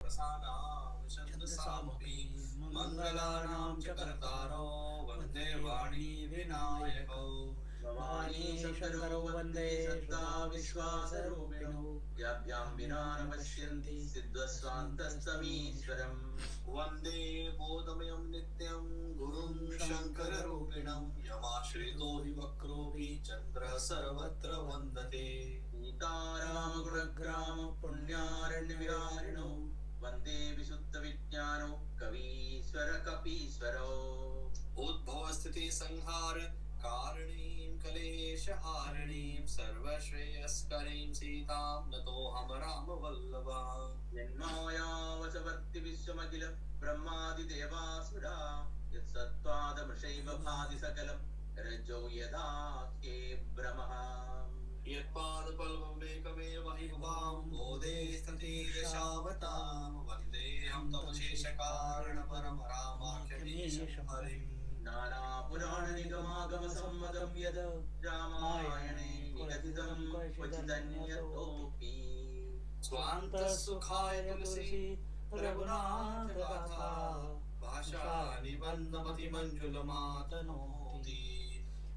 रसानां छन्दसामपि मङ्गलानां च कर्तारो वन्दे वाणी विनायकौ भवानी शङ्करो वन्दे सदा विश्वासरूपिणौ याभ्यां विना न पश्यन्ति सिद्धस्वान्तस्तमीश्वरम् वन्दे बोधमयं नित्यं गुरुं शङ्कररूपिणं यमाश्रितो हि वक्रोऽपि चन्द्रः सर्वत्र वन्दते सीतारामगुणग्राम पुण्यारण्यविहारिणौ वन्दे विशुद्धविज्ञानौ कवीश्वर कपीश्वरौ उद्भवस्थितिसंहार कारणीं क्लेशहारिणीं सर्वश्रेयस्करीं सीतां नतोऽहं रामवल्लभां यन्मायावशवर्ति विश्वमखिल ब्रह्मादिदेवासुरा यत्सत्त्वादमृषैव भाति सकलं रज्जो यदा ह्ये भ्रमः यत्पादपल्लवमेकमेव हि भुवां बोधे स्थितिर्यशावतां वन्देऽहं तव शेषकारणपरमरामाख्यमीशं हरिं नानापुराणनिगमागमसम्मतं यद् रामायणे निगदितं क्वचिदन्यतोऽपि स्वान्तसुखाय तुलसी रघुनाथगाथा भाषानिबन्धमतिमञ्जुलमातनोति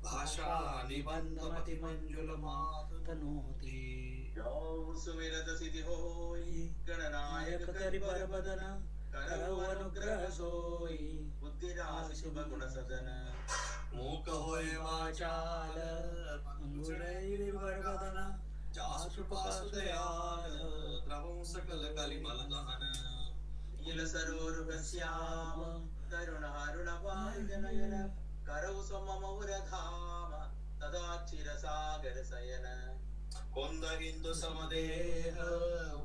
भाषानिबन्धमतिमञ्जुलमातनोति यो सुमिरत सिद्धि होई गणनायक करि बरबदन करौ अनुग्रह सोई बुद्धिराशि शुभ गुण सदन मूक होय वाचाल अंगुरैर्वरबदन जासु पासु दयाल द्रवं सकल कलिमल दहन नील सरोरुहस्याम करुणारुणवारिजनयन करौ सममौरधाम तदा क्षीरसागरशयन कुन्द हिन्दु समदेह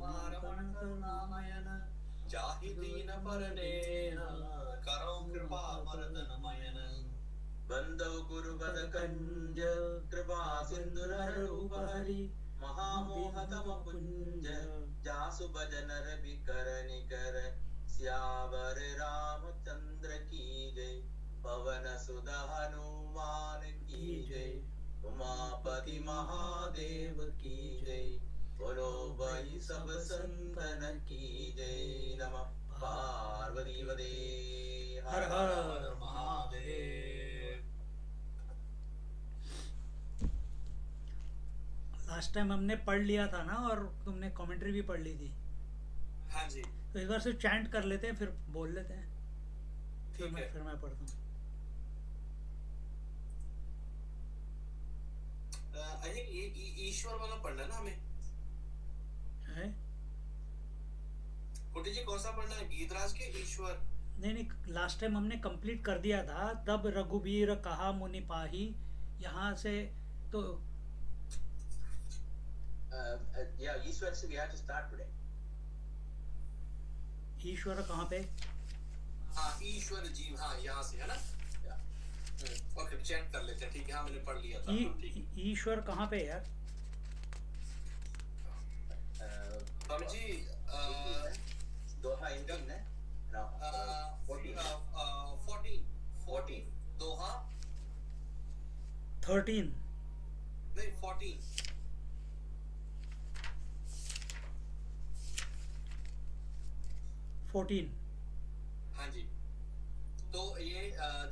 वारमण करुणामयन जाहि दीन परनेह करौ कृपा वरदनमयन बंदौ गुरुपद कंज कृपा सिंधुरूप हरि महामोहतम कुंज जासु भजन रवि कर निकर श्यावर रामचंद्र की जय पवन सुत हनुमान की जय उमापति महादेव की जय बोलो भाई सब संतन की जय नमः पार्वती पते हर हर महादेव। लास्ट टाइम हमने पढ़ लिया था ना, और तुमने कमेंट्री भी पढ़ ली थी। हाँ जी, तो एक बार से चैंट कर लेते हैं, फिर बोल लेते हैं। फिर ठीक है। मैं पढ़ता हूँ। आई थिंक ये ईश्वर वाला पढ़ना है ना हमें। है? कुटी जी कौन सा पढ़ना है, गीतराज के ईश्वर? नहीं, लास्ट टाइम हमने कंप्लीट कर दिया था। तब रघुबीर कहा मुनि पाही, यहाँ से तो yeah, ईश्वर से we have to start today. ईश्वर कहाँ पे? हाँ, ईश्वर जीव, हाँ यहाँ से है ना। ओके, चेक कर लेते हैं। ठीक है, हाँ मैंने पढ़ लिया था। ईश्वर कहाँ पे यार? स्वामी जी दोहा 18 है ना, 14 दोहा 13 नहीं 14 14। हाँ जी। तो ये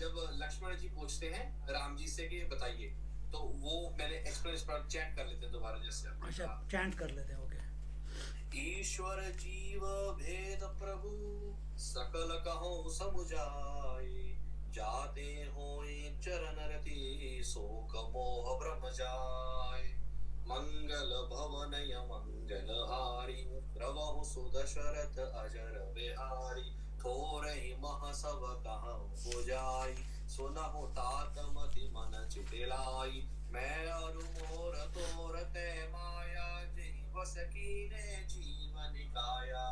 जब लक्ष्मण जी पूछते हैं राम जी से कि बताइए, तो वो मैंने एक्सप्लेन पर चैट कर लेते हैं दोबारा जैसे। अच्छा, चैंट कर लेते हैं। ओके। ईश्वर जीव भेद प्रभु सकल कहो समुझाए, जाते होए चरण रति शोक मोह भ्रम जाय। मंगल भवनय मंगल हारी रवहु सुदशरथ अजर बिहारी, थोरहि मह सब कहु बुझाई, सुनहु तात मति मन चितिलाई। मैं अरु मोर तोर ते माया, जेहि बस कीने जीवन काया।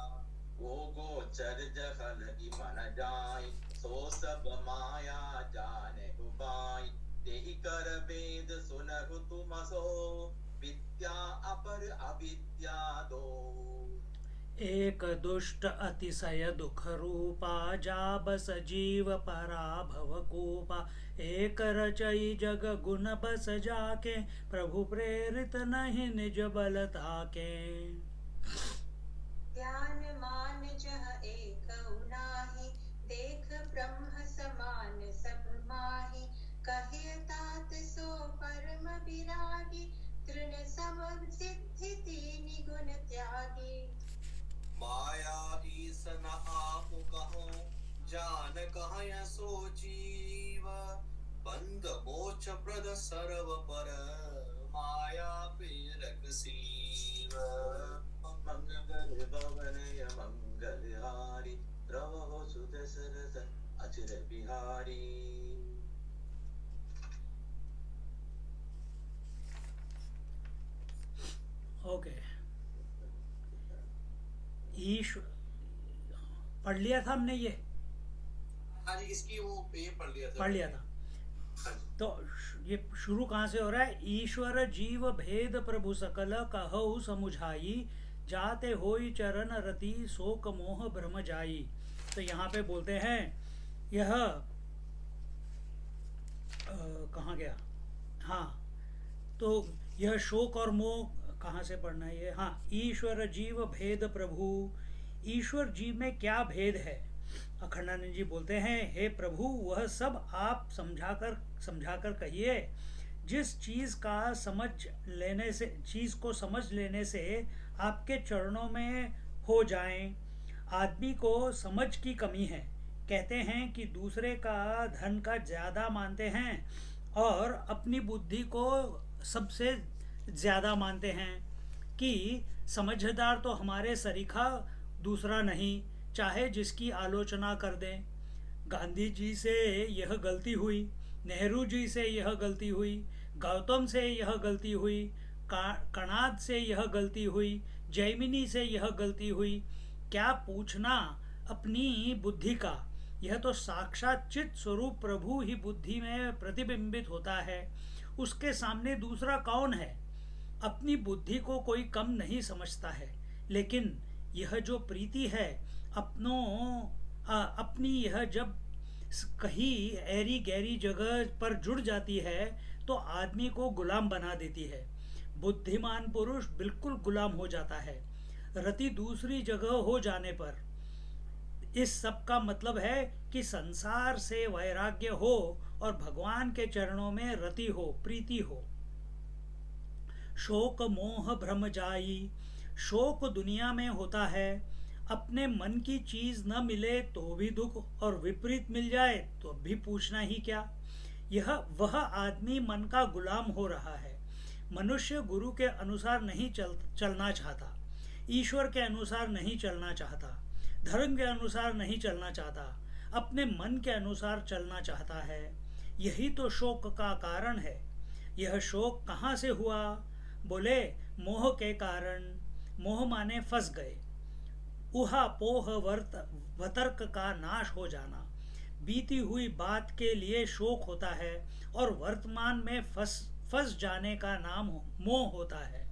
वो गोचर जहल की मन जाय, सो सब माया जाने उपाय। तेहि कर वेद सुनहु तुम सो, विद्या अपर अविद्या दो। एक दुष्ट अतिशय दुख रूपा, जा बस जीव पराभव कूपा। एक रचई जग गुण बस जाके, प्रभु प्रेरित नहीं निज बल ताके। ध्यान मान जह एक उनाहि, देख ब्रह्म समान सब माहि, कहिय तात सो परम विरागी, तृण सम सिद्धि तीनि गुण त्यागी। माया ईसन आप कहो, जान कहय सो जीव, बंद मोक्ष प्रद सर्व पर, माया प्रेरक सीव। मंगल भवनय मंगलहारी, द्रवहु सुत सरस अचिर बिहारी। ओके, ईश्वर पढ़ लिया था हमने ये, हाँ जी, इसकी वो ये पढ़ लिया था। पढ़ लिया था। हाँ जी। तो ये शुरू कहाँ से हो रहा है? ईश्वर जीव भेद प्रभु सकल कहु समुझाई, जाते होई चरण रति शोक मोह भ्रम जाई। तो यहाँ पे बोलते हैं यह कहाँ गया? हाँ, तो यह शोक और मोह कहाँ से पढ़ना है ये? हाँ, ईश्वर जीव भेद प्रभु, ईश्वर जीव में क्या भेद है? अखंडानंद जी बोलते हैं, हे प्रभु, वह सब आप समझाकर कहिए, जिस चीज को समझ लेने से आपके चरणों में हो जाएं। आदमी को समझ की कमी है, कहते हैं कि दूसरे का धन का ज्यादा मानते हैं और अपनी बुद्धि को सबसे ज्यादा मानते हैं कि समझदार तो हमारे सरीखा दूसरा नहीं, चाहे जिसकी आलोचना कर दें। गांधी जी से यह गलती हुई, नेहरू जी से यह गलती हुई, गौतम से यह गलती हुई, कणाद से यह गलती हुई, जैमिनी से यह गलती हुई। क्या पूछना अपनी बुद्धि का? यह तो साक्षात चित स्वरूप प्रभु ही बुद्धि में प्रतिबिंबित होता है। उसके सामने दूसरा कौन है? अपनी बुद्धि को कोई कम नहीं समझता है, लेकिन यह जो प्रीति है अपनी, यह जब कहीं ऐरी गहरी जगह पर जुड़ जाती है तो आदमी को गुलाम बना देती है। बुद्धिमान पुरुष बिल्कुल गुलाम हो जाता है। रति दूसरी जगह हो जाने पर इस सब का मतलब है कि संसार से वैराग्य हो और भगवान के चरणों में रति हो, प्रीति हो। शोक मोह भ्रम जाई, शोक दुनिया में होता है, अपने मन की चीज न मिले तो भी दुख, और विपरीत मिल जाए तो भी पूछना ही क्या। यह वह आदमी मन का गुलाम हो रहा है। मनुष्य गुरु के अनुसार नहीं चलना चाहता, ईश्वर के अनुसार नहीं चलना चाहता, धर्म के अनुसार नहीं चलना चाहता, अपने मन के अनुसार चलना चाहता है। यही तो शोक का कारण है। यह शोक कहाँ से हुआ? बोले, मोह के कारण। मोह माने फंस गए। उहा पोह वतर्क का नाश हो जाना। बीती हुई बात के लिए शोक होता है और वर्तमान में फंस जाने का नाम मोह होता है।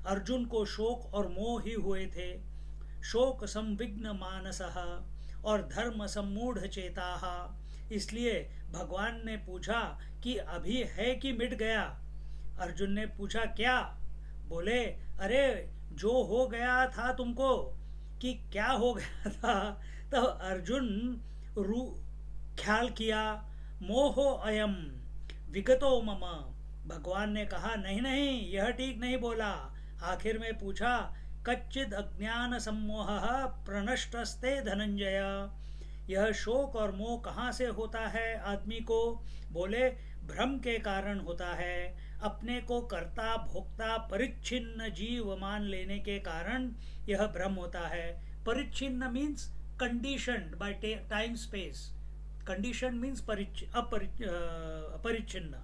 अर्जुन को शोक और मोह ही हुए थे। शोक संविघ्न मानसः और धर्म सम्मूढ़ चेताः। इसलिए भगवान ने पूछा कि अभी है कि मिट गया? अर्जुन ने पूछा क्या? बोले, अरे जो हो गया था तुमको, कि क्या हो गया था? तो अर्जुन ख्याल किया, मोहो अयम विगतो मम। भगवान ने कहा, नहीं नहीं, यह ठीक नहीं बोला। आखिर में पूछा, कच्चिद अज्ञान सम्मोहः प्रनष्टस्ते धनंजय। यह शोक और मोह कहाँ से होता है आदमी को? बोले, भ्रम के कारण होता है। अपने को कर्ता भोक्ता परिच्छिन्न जीव मान लेने के कारण यह भ्रम होता है। परिच्छिन्न means conditioned by time space. Condition means परिच्छिन्न।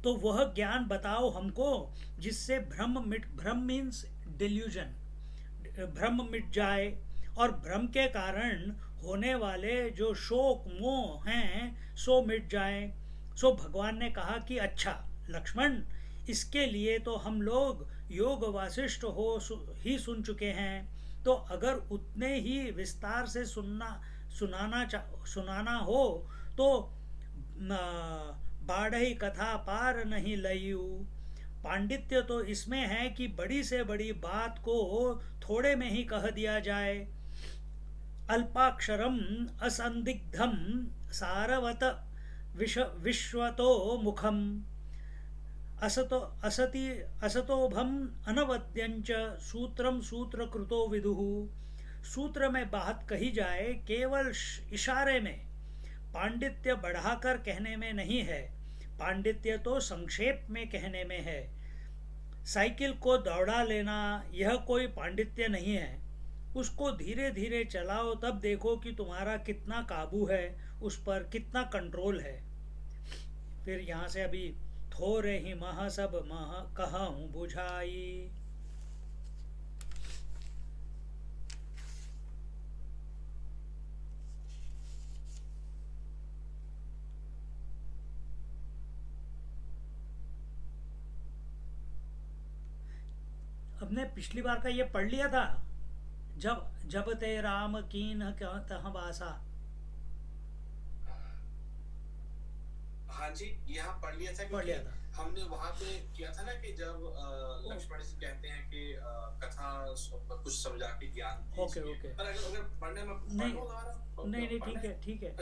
तो वह ज्ञान बताओ हमको जिससे भ्रम मीन्स डिल्यूजन, भ्रम मिट जाए। और भ्रम के कारण होने वाले जो शोक मोह हैं सो मिट जाए। सो भगवान ने कहा कि अच्छा लक्ष्मण, इसके लिए तो हम लोग योग वासिष्ठ ही सुन चुके हैं, तो अगर उतने ही विस्तार से सुनाना हो तो बाढ़ई कथा पार नहीं लयू। पांडित्य तो इसमें है कि बड़ी से बड़ी बात को थोड़े में ही कह दिया जाए। अल्पाक्षरम असंदिग्धम सारवत विश्वतो मुखम असतोभम अनवद्यंच सूत्रम सूत्रकृतो विदुः। सूत्र में बात कही जाए केवल इशारे में, पांडित्य बढ़ाकर कहने में नहीं है। पांडित्य तो संक्षेप में कहने में है। साइकिल को दौड़ा लेना यह कोई पांडित्य नहीं है। उसको धीरे धीरे चलाओ, तब देखो कि तुम्हारा कितना काबू है, उस पर कितना कंट्रोल है। फिर यहाँ से अभी थोरे ही मह सब मह कहूँ बुझाई। हमने पिछली बार का ये पढ़ लिया था, जब जब ते राम कीन तह बासा। हाँ जी, यहाँ पढ़ लिया था पढ़ लिया था। हमने वहां पे किया था ना कि जब लक्ष्मण जी कहते हैं कि कथा कुछ समझा के ज्ञान ओके ओके। पर अगर पढ़ने में नहीं नहीं, ठीक है ठीक है।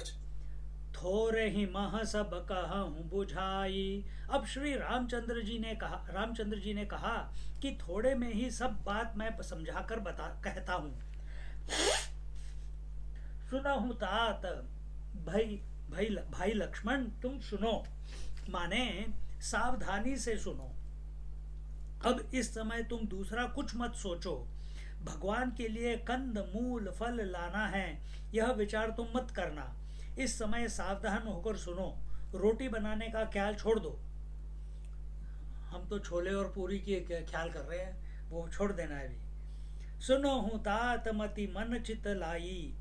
थोरे ही मह सब कहूँ बुझाई। अब श्री रामचंद्र जी ने कहा कि थोड़े में ही सब बात मैं समझाकर कहता हूँ। सुनहु तात, भाई लक्ष्मण तुम सुनो, माने सावधानी से सुनो। अब इस समय तुम दूसरा कुछ मत सोचो। भगवान के लिए कंद मूल फल लाना है, यह विचार तुम मत करना। इस समय सावधान होकर सुनो। रोटी बनाने का ख्याल छोड़ दो। हम तो छोले और पूरी की ख्याल कर रहे हैं, वो छोड़ देना है अभी। सुनो हूँ तात मति मन चित लाई।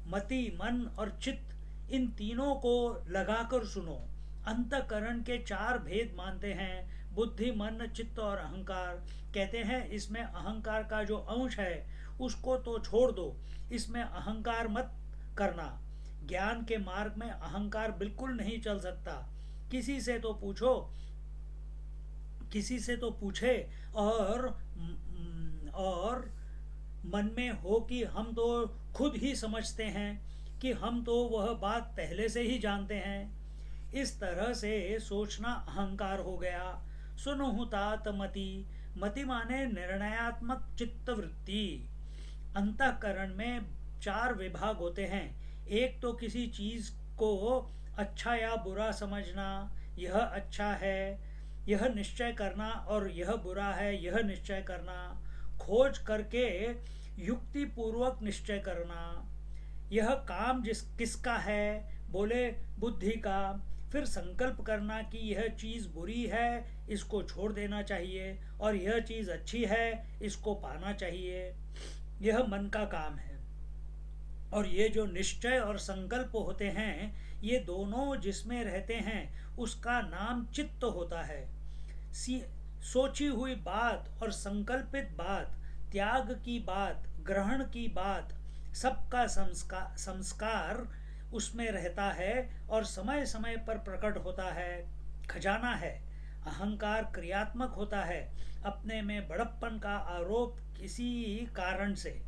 मति, मन और चित्त, इन तीनों को लगाकर सुनो। अंतःकरण के 4 भेद मानते हैं, बुद्धि, मन, चित्त और अहंकार। कहते हैं इसमें अहंकार का जो अंश है उसको तो छोड़ दो, इसमें अहंकार मत करना। ज्ञान के मार्ग में अहंकार बिल्कुल नहीं चल सकता। किसी से तो पूछे और मन में हो कि हम तो खुद ही समझते हैं कि हम तो वह बात पहले से ही जानते हैं। इस तरह से सोचना अहंकार हो गया। सुनो तात मति, मति माने निर्णयात्मक चित्त वृत्ति। अंतःकरण में 4 विभाग होते हैं। एक तो किसी चीज को अच्छा या बुरा समझना, यह अच्छा है यह निश्चय करना, और यह बुरा है यह निश्चय करना। खोज करके युक्ति पूर्वक निश्चय करना। यह काम किसका है, बोले बुद्धि का। फिर संकल्प करना कि यह चीज बुरी है, इसको छोड़ देना चाहिए, और यह चीज अच्छी है, इसको पाना चाहिए। यह मन का काम है। और ये जो निश्चय और संकल्प होते हैं, ये दोनों जिसमें रहते हैं उसका नाम चित्त होता है। सोची हुई बात और संकल्पित बात, त्याग की बात, ग्रहण की बात, सबका संस्कार उसमें रहता है और समय समय पर प्रकट होता है। खजाना है। अहंकार क्रियात्मक होता है, अपने में बड़प्पन का आरोप किसी कारण से।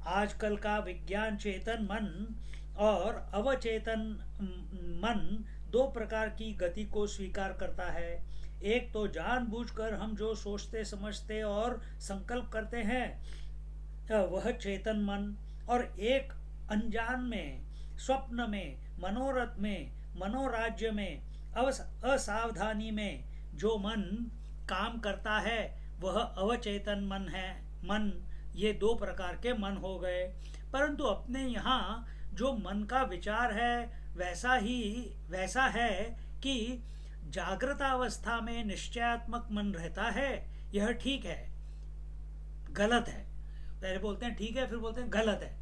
आजकल का विज्ञान चेतन मन और अवचेतन मन 2 प्रकार की गति को स्वीकार करता है। एक तो जानबूझकर हम जो सोचते समझते और संकल्प करते हैं वह चेतन मन, और एक अनजान में, स्वप्न में, मनोरथ में, मनोराज्य में, असावधानी में जो मन काम करता है वह अवचेतन मन है। ये 2 प्रकार के मन हो गए। परंतु अपने यहाँ जो मन का विचार है वैसा है कि जागृत अवस्था में निश्चयात्मक मन रहता है, यह ठीक है, गलत है। पहले बोलते हैं ठीक है, फिर बोलते हैं गलत है।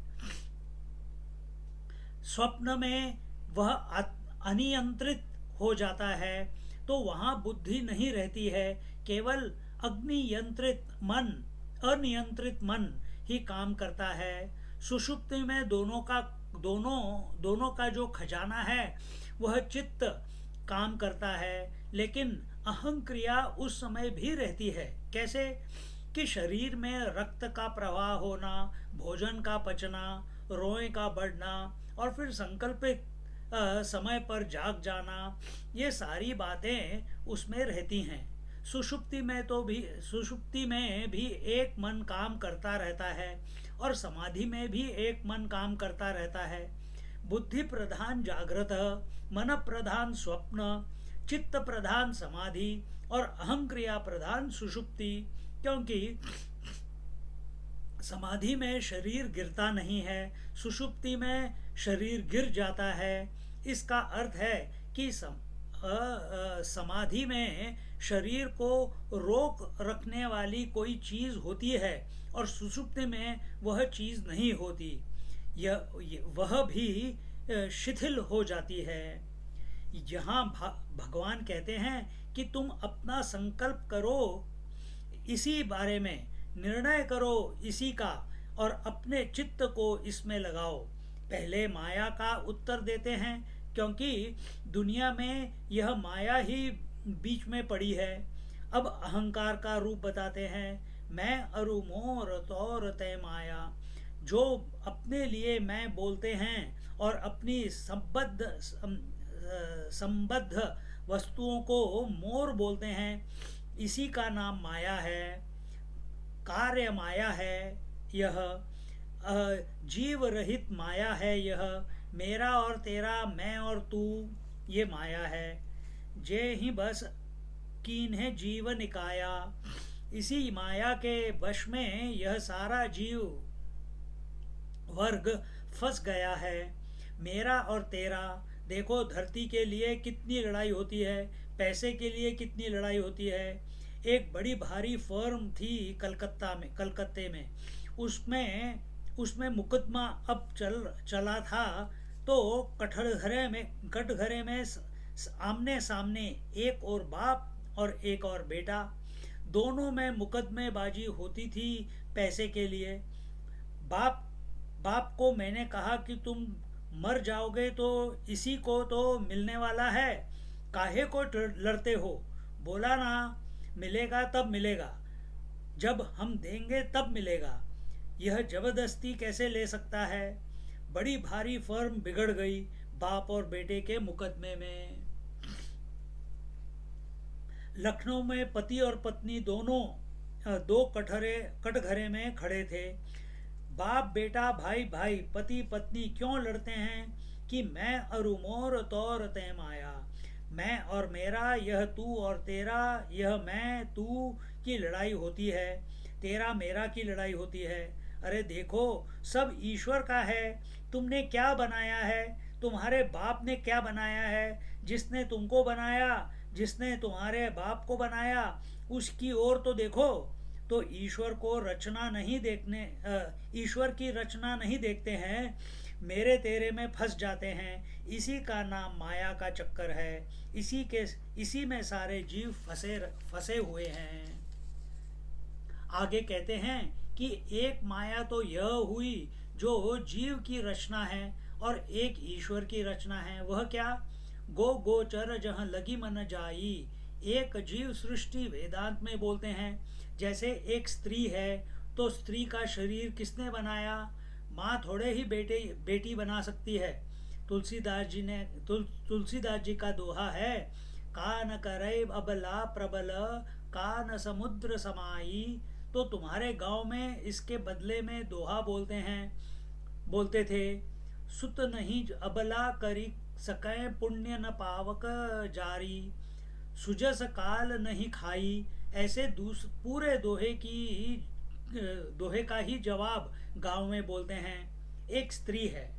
स्वप्न में वह अनियंत्रित हो जाता है, तो वहाँ बुद्धि नहीं रहती है, केवल अनियंत्रित मन ही काम करता है। सुषुप्ति में दोनों का जो खजाना है वह चित्त काम करता है, लेकिन अहंक्रिया उस समय भी रहती है। कैसे? कि शरीर में रक्त का प्रवाह होना, भोजन का पचना, रोए का बढ़ना और फिर संकल्पित समय पर जाग जाना, ये सारी बातें उसमें रहती हैं। सुषुप्ति में भी एक मन काम करता रहता है और समाधि में भी एक मन काम करता रहता है। बुद्धि प्रधान जागृत, मन प्रधान स्वप्न, चित्त प्रधान समाधि और अहंक्रिया प्रधान सुषुप्ति। क्योंकि समाधि में शरीर गिरता नहीं है, सुषुप्ति में शरीर गिर जाता है। इसका अर्थ है कि समाधि में शरीर को रोक रखने वाली कोई चीज होती है और सुषुप्ति में वह चीज नहीं होती, वह भी शिथिल हो जाती है। यहाँ भगवान कहते हैं कि तुम अपना संकल्प करो, इसी बारे में निर्णय करो इसी का, और अपने चित्त को इसमें लगाओ। पहले माया का उत्तर देते हैं, क्योंकि दुनिया में यह माया ही बीच में पड़ी है। अब अहंकार का रूप बताते हैं, मैं अरु मोर तौर तय माया। जो अपने लिए मैं बोलते हैं और अपनी संबद्ध वस्तुओं को मोर बोलते हैं, इसी का नाम माया है, कार्य माया है। यह जीव रहित माया है। यह मेरा और तेरा, मैं और तू, ये माया है। जे ही बस कीन्हे जीव निकाया। इसी माया के वश में यह सारा जीव वर्ग फंस गया है। मेरा और तेरा, देखो धरती के लिए कितनी लड़ाई होती है, पैसे के लिए कितनी लड़ाई होती है। एक बड़ी भारी फर्म थी कलकत्ते में, उसमें मुकदमा अब चला था। तो कटघरे में आमने सामने एक और बाप और एक और बेटा, दोनों में मुकदमेबाजी होती थी पैसे के लिए। बाप को मैंने कहा कि तुम मर जाओगे तो इसी को तो मिलने वाला है, काहे को लड़ते हो। बोला ना, मिलेगा तब मिलेगा, जब हम देंगे तब मिलेगा। यह जबरदस्ती कैसे ले सकता है। बड़ी भारी फर्म बिगड़ गई बाप और बेटे के मुकदमे में। लखनऊ में पति और पत्नी दोनों दो कटघरे में खड़े थे। बाप बेटा, भाई भाई, पति पत्नी क्यों लड़ते हैं कि मैं अरु मोर तौर तय माया। मैं और मेरा, यह तू और तेरा, यह मैं तू की लड़ाई होती है, तेरा मेरा की लड़ाई होती है। अरे देखो, सब ईश्वर का है। तुमने क्या बनाया है? तुम्हारे बाप ने क्या बनाया है? जिसने तुमको बनाया, जिसने तुम्हारे बाप को बनाया, उसकी ओर तो देखो। तो ईश्वर की रचना नहीं देखते हैं, मेरे तेरे में फंस जाते हैं। इसी का नाम माया का चक्कर है। इसी में सारे जीव फंसे हुए हैं। आगे कहते हैं कि एक माया तो यह हुई जो जीव की रचना है और एक ईश्वर की रचना है। वह क्या? गोचर जहाँ लगी मन जाई। एक जीव सृष्टि वेदांत में बोलते हैं। जैसे एक स्त्री है तो स्त्री का शरीर किसने बनाया? माँ थोड़े ही बेटी बना सकती है। तुलसीदास जी का दोहा है, कान करे अबला प्रबल, कान समुद्र समाई। तो तुम्हारे गांव में इसके बदले में दोहा बोलते थे, सुत नहीं अबला करी सकै, पुण्य न पावक जारी, सुजस काल नहीं खाई। ऐसे पूरे दोहे का ही जवाब गांव में बोलते हैं। एक स्त्री है,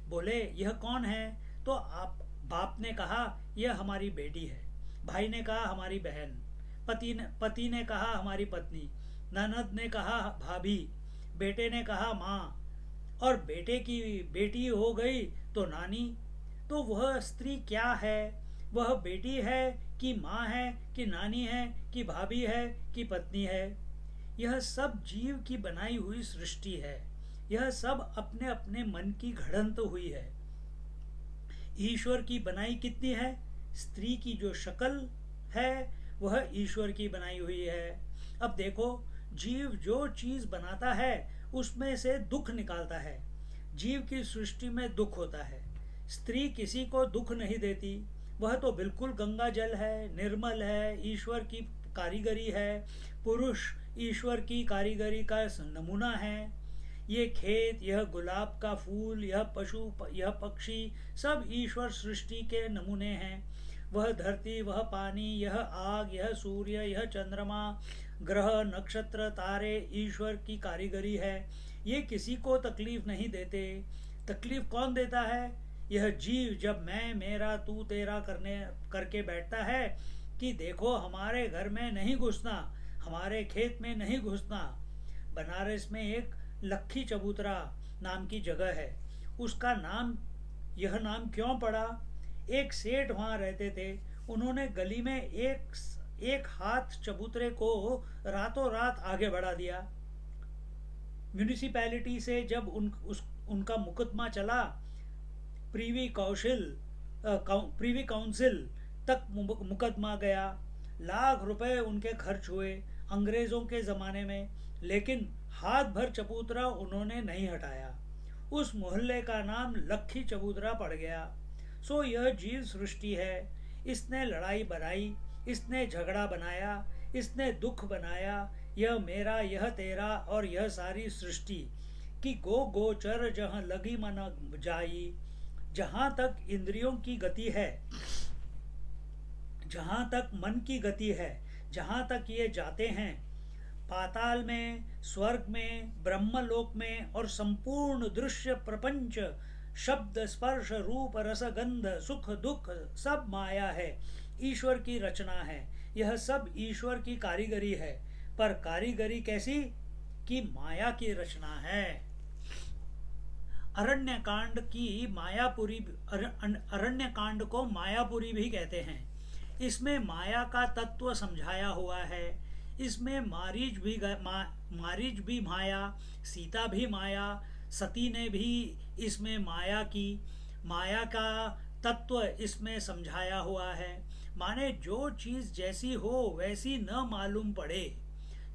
बोले यह कौन है? तो बाप ने कहा यह हमारी बेटी है, भाई ने कहा हमारी बहन, पति ने कहा हमारी पत्नी, ननद ने कहा भाभी, बेटे ने कहा माँ, और बेटे की बेटी हो गई तो नानी। तो वह स्त्री क्या है? वह बेटी है कि माँ है कि नानी है कि भाभी है कि पत्नी है? यह सब जीव की बनाई हुई सृष्टि है। यह सब अपने अपने मन की घड़ंत हुई है। ईश्वर की बनाई कितनी है? स्त्री की जो शक्ल है वह ईश्वर की बनाई हुई है। अब देखो, जीव जो चीज बनाता है उसमें से दुख निकालता है। जीव की सृष्टि में दुख होता है। स्त्री किसी को दुख नहीं देती, वह तो बिल्कुल गंगा जल है, निर्मल है, ईश्वर की कारीगरी है। पुरुष ईश्वर की कारीगरी का नमूना है। ये खेत, यह गुलाब का फूल, यह पशु, यह पक्षी, सब ईश्वर सृष्टि के नमूने हैं। वह धरती, वह पानी, यह आग, यह सूर्य, यह चंद्रमा, ग्रह, नक्षत्र, तारे ईश्वर की कारीगरी है। ये किसी को तकलीफ नहीं देते। तकलीफ कौन देता है? यह जीव, जब मैं मेरा तू तेरा करके बैठता है कि देखो हमारे घर में नहीं घुसना, हमारे खेत में नहीं घुसना। बनारस में एक लखी चबूतरा नाम की जगह है। उसका नाम, यह नाम क्यों पड़ा? एक सेठ वहाँ रहते थे। उन्होंने गली में एक हाथ चबूतरे को रातों रात आगे बढ़ा दिया। म्यूनिसिपैलिटी से जब उनका मुकदमा चला, प्रीवी काउंसिल तक मुकदमा गया। लाख रुपए उनके खर्च हुए अंग्रेजों के ज़माने में, लेकिन हाथ भर चबूतरा उन्होंने नहीं हटाया। उस मोहल्ले का नाम लखी चबूतरा पड़ गया। सो यह जीव सृष्टि है। इसने लड़ाई बनाई, इसने झगड़ा बनाया, इसने दुख बनाया। यह मेरा, यह तेरा और यह सारी सृष्टि कि गोचर जहाँ लगी मन जाई। जहाँ तक इंद्रियों की गति है, जहाँ तक मन की गति है, जहाँ तक ये जाते हैं, पाताल में, स्वर्ग में, ब्रह्मलोक में और संपूर्ण दृश्य प्रपंच, शब्द, स्पर्श, रूप, रस, गंध, सुख, दुख सब माया है, ईश्वर की रचना है। यह सब ईश्वर की कारीगरी है। पर कारीगरी कैसी? कि माया की रचना है। अरण्यकांड की मायापुरी, अरण्यकांड को मायापुरी भी कहते हैं। इसमें माया का तत्व समझाया हुआ है। इसमें मारीच भी माया, सीता भी माया, सती ने भी इसमें माया का तत्व इसमें समझाया हुआ है। माने जो चीज जैसी हो वैसी न मालूम पड़े।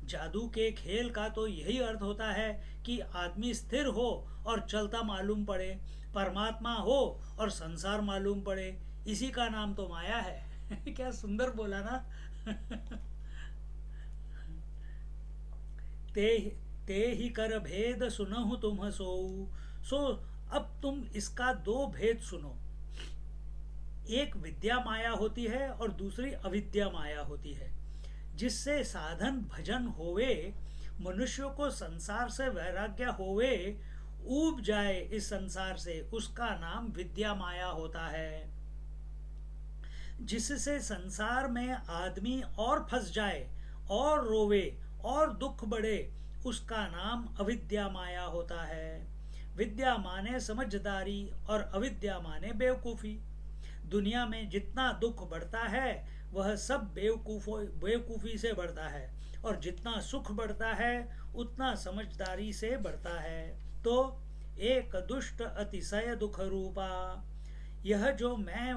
जादू के खेल का तो यही अर्थ होता है कि आदमी स्थिर हो और चलता मालूम पड़े, परमात्मा हो और संसार मालूम पड़े। इसी का नाम तो माया है। क्या सुंदर बोला ना। ते ही कर भेद सुनहु तुम सो अब तुम इसका दो भेद सुनो। एक विद्या माया होती है और दूसरी अविद्या माया होती है। जिससे साधन भजन होवे, मनुष्यों को संसार से वैराग्य होवे, ऊब जाए इस संसार से, उसका नाम विद्या माया होता है। जिससे संसार में आदमी और फंस जाए और रोवे और दुख बढ़े, उसका नाम अविद्या माया होता है। विद्या माने समझदारी और अविद्या माने बेवकूफ़ी। दुनिया में जितना दुख बढ़ता है वह सब बेवकूफ़ी से बढ़ता है, और जितना सुख बढ़ता है उतना समझदारी से बढ़ता है। तो एक दुष्ट अतिशय दुख रूपा, यह जो मैं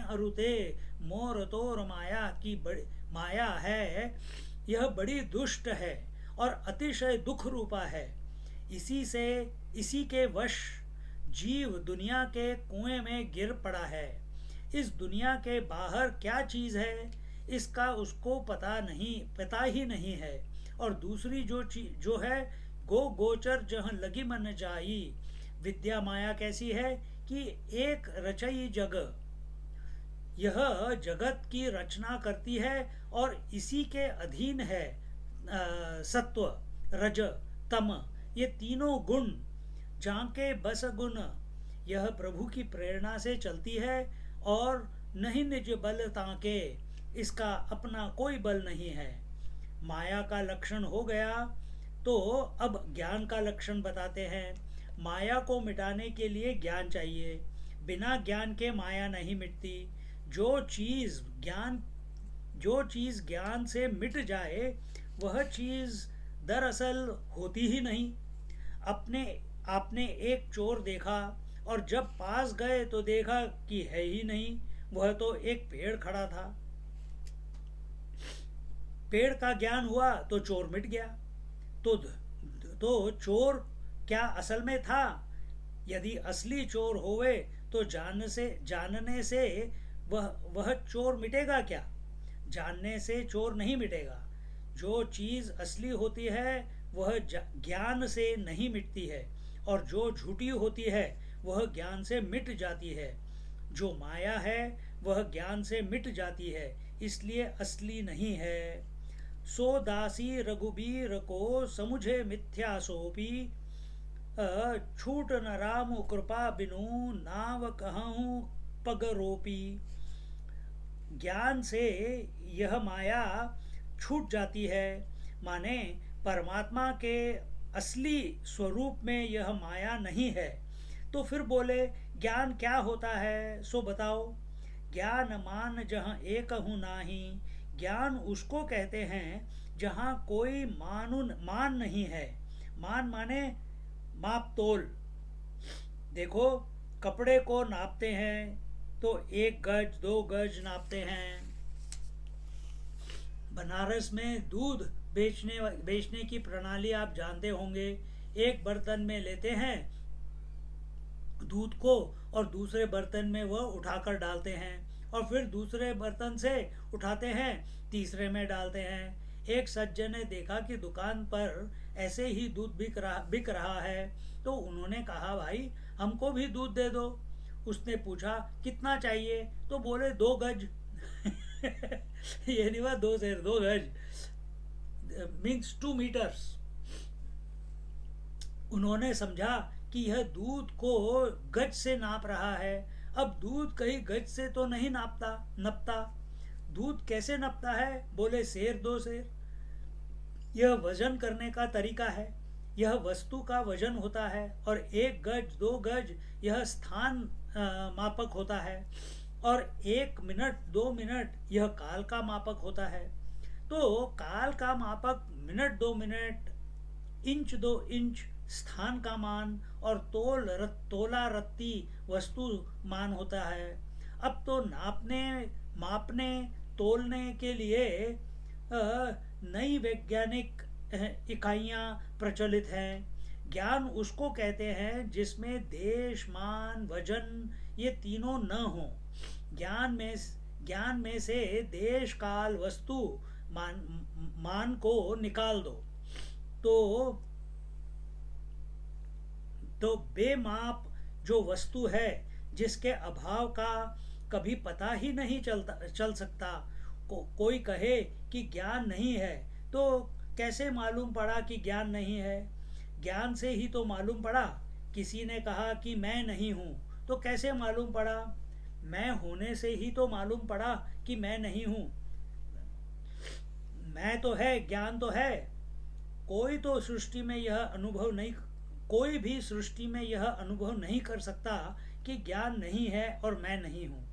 अरुते मोर तोर माया की बड़ी माया है, यह बड़ी दुष्ट है और अतिशय दुख रूपा है। इसी के वश जीव दुनिया के कुएं में गिर पड़ा है। इस दुनिया के बाहर क्या चीज है इसका उसको पता ही नहीं है। और दूसरी जो है गोचर जहाँ लगी मन जाई। विद्या माया कैसी है कि एक रचई जगह, यह जगत की रचना करती है और इसी के अधीन है सत्व, रज, तम, ये तीनों गुण। जाके बस गुण, यह प्रभु की प्रेरणा से चलती है और नहीं निज बल ताके, इसका अपना कोई बल नहीं है। माया का लक्षण हो गया, तो अब ज्ञान का लक्षण बताते हैं। माया को मिटाने के लिए ज्ञान चाहिए। बिना ज्ञान के माया नहीं मिटती। जो चीज ज्ञान से मिट जाए वह चीज दरअसल होती ही नहीं। आपने एक चोर देखा और जब पास गए तो देखा कि है ही नहीं। वह तो एक पेड़ खड़ा था। पेड़ का ज्ञान हुआ तो चोर मिट गया। तो चोर क्या असल में था? यदि असली चोर होवे तो जानने से वह चोर मिटेगा क्या? जानने से चोर नहीं मिटेगा। जो चीज असली होती है वह ज्ञान से नहीं मिटती है, और जो झूठी होती है वह ज्ञान से मिट जाती है। जो माया है वह ज्ञान से मिट जाती है, इसलिए असली नहीं है। सो दासी रघुबीर को समुझे मिथ्या सोपी, छूट न राम कृपा बिनु नाव कहूँ पगरोपी। ज्ञान से यह माया छूट जाती है, माने परमात्मा के असली स्वरूप में यह माया नहीं है। तो फिर बोले ज्ञान क्या होता है, सो बताओ। ज्ञान मान जहाँ एक हूँ नाही, ज्ञान उसको कहते हैं जहाँ कोई मान नहीं है। मान माने माप तोल। देखो, कपड़े को नापते हैं तो 1 गज 2 गज नापते हैं। बनारस में दूध बेचने की प्रणाली आप जानते होंगे। एक बर्तन में लेते हैं दूध को और दूसरे बर्तन में वह उठाकर डालते हैं, और फिर दूसरे बर्तन से उठाते हैं, तीसरे में डालते हैं। एक सज्जन ने देखा कि दुकान पर ऐसे ही दूध बिक रहा है, तो उन्होंने कहा, भाई हमको भी दूध दे दो। उसने पूछा कितना चाहिए, तो बोले 2 गज। ये नहीं हुआ 2 शेर, 2 गज मीन्स 2 मीटर्स। उन्होंने समझा कि यह दूध को गज से नाप रहा है। अब दूध कहीं गज से तो नहीं नपता। दूध कैसे नपता है? बोले शेर 2 शेर। यह वजन करने का तरीका है। यह वस्तु का वजन होता है, और 1 गज 2 गज यह स्थान मापक होता है, और 1 मिनट 2 मिनट यह काल का मापक होता है। तो काल का मापक मिनट 2 मिनट, इंच 2 इंच स्थान का मान, और तोला रत्ती वस्तु मान होता है। अब तो मापने तोलने के लिए नई वैज्ञानिक इकाइयां प्रचलित हैं। ज्ञान उसको कहते हैं जिसमें देश मान वजन ये तीनों न हो। ज्ञान में से देश काल वस्तु मान को निकाल दो तो बेमाप जो वस्तु है, जिसके अभाव का कभी पता ही नहीं चल सकता। कोई कहे कि ज्ञान नहीं है, तो कैसे मालूम पड़ा कि ज्ञान नहीं है? ज्ञान से ही तो मालूम पड़ा। किसी ने कहा कि मैं नहीं हूँ, तो कैसे मालूम पड़ा? मैं होने से ही तो मालूम पड़ा कि मैं नहीं हूँ। मैं तो है, ज्ञान तो है। कोई भी सृष्टि में यह अनुभव नहीं कर सकता कि ज्ञान नहीं है और मैं नहीं हूँ।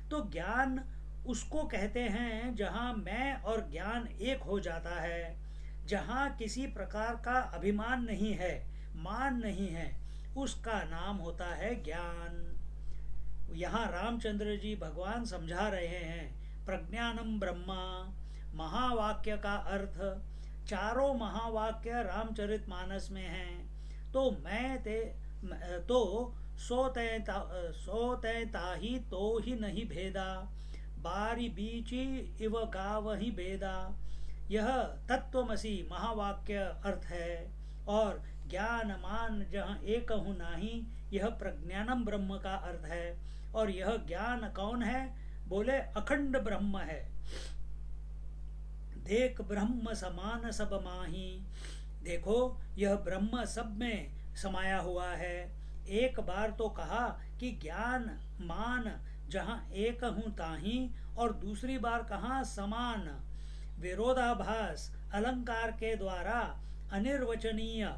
तो ज्ञान उसको कहते हैं जहाँ मैं और ज्ञान एक हो जाता है, जहाँ किसी प्रकार का अभिमान नहीं है, मान नहीं है, उसका नाम होता है ज्ञान। यहाँ रामचंद्र जी भगवान समझा रहे हैं, प्रज्ञानम ब्रह्मा महावाक्य का अर्थ 4 महावाक्य रामचरितमानस में हैं। तो सो तय ताही तो ही नहीं भेदा, बारी बीची इव गाव ही भेदा। यह तत्वमसी महावाक्य अर्थ है, और ज्ञान मान जहाँ एक हूँ नाही, यह प्रज्ञानम ब्रह्म का अर्थ है। और यह ज्ञान कौन है? बोले अखंड ब्रह्म है। देख ब्रह्म समान सब माही। देखो, यह ब्रह्म सब में समाया हुआ है। एक बार तो कहा कि ज्ञान मान जहाँ एक हूँ ताही, और दूसरी बार कहा समान। विरोधाभास अलंकार के द्वारा अनिर्वचनीय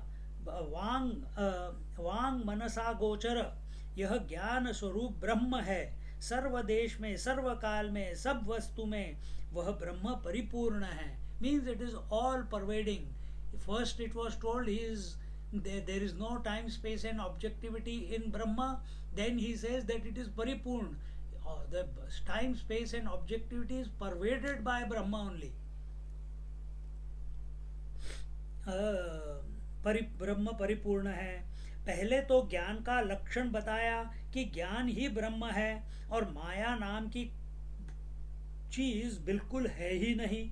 वांग मनसा गोचर यह ज्ञान स्वरूप ब्रह्म है। सर्व देश में, सर्व काल में, सब वस्तु में वह ब्रह्म परिपूर्ण है। Means it is all pervading. First it was told there is no time, space and objectivity in Brahma. Then he says that it is paripurn. the time, space and objectivity is pervaded by Brahma only. ब्रह्म परिपूर्ण है। पहले तो ज्ञान का लक्षण बताया कि ज्ञान ही ब्रह्म है और माया नाम की चीज बिल्कुल है ही नहीं,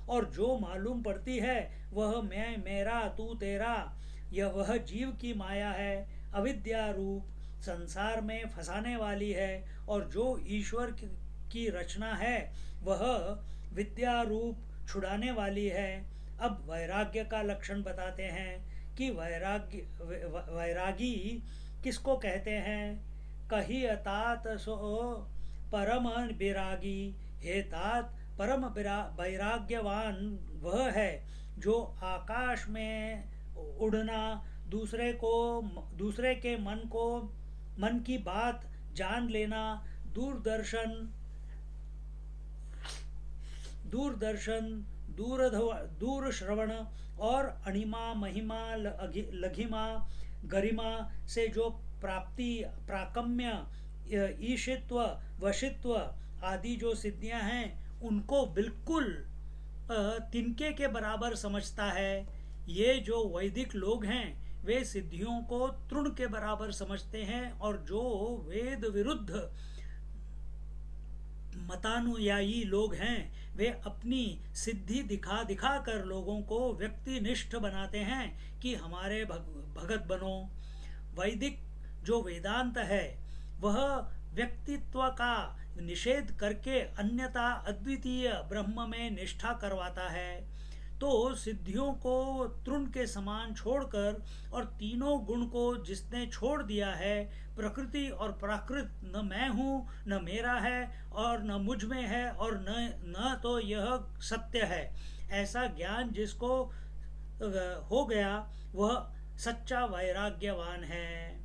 और जो मालूम पड़ती है वह मैं, मेरा, तू, तेरा, यह वह जीव की माया है, अविद्या रूप संसार में फंसाने वाली है, और जो ईश्वर की रचना है वह विद्या रूप छुड़ाने वाली है। अब वैराग्य का लक्षण बताते हैं कि वैरागी किसको कहते हैं। कही तात सो परम विरागी, हे तात परम वैराग्यवान वह है जो आकाश में उड़ना, दूसरे के मन की बात जान लेना, दूरदर्शन दूर श्रवण और अणिमा, महिमा, लघिमा, गरिमा से जो प्राप्ति, प्राकम्य, ईशित्व, वशित्व आदि जो सिद्धियां हैं उनको बिल्कुल तिनके के बराबर समझता है। ये जो वैदिक लोग हैं वे सिद्धियों को तृण के बराबर समझते हैं, और जो वेद विरुद्ध मतानुयायी लोग हैं वे अपनी सिद्धि दिखा दिखा कर लोगों को व्यक्तिनिष्ठ बनाते हैं कि हमारे भगत बनो। वैदिक जो वेदांत है वह व्यक्तित्व का निषेध करके अन्यथा अद्वितीय ब्रह्म में निष्ठा करवाता है। तो सिद्धियों को तृण के समान छोड़कर और तीनों गुण को जिसने छोड़ दिया है, प्रकृति और प्राकृत, न मैं हूँ न मेरा है और न मुझ में है और न तो यह सत्य है, ऐसा ज्ञान जिसको हो गया वह सच्चा वैराग्यवान है।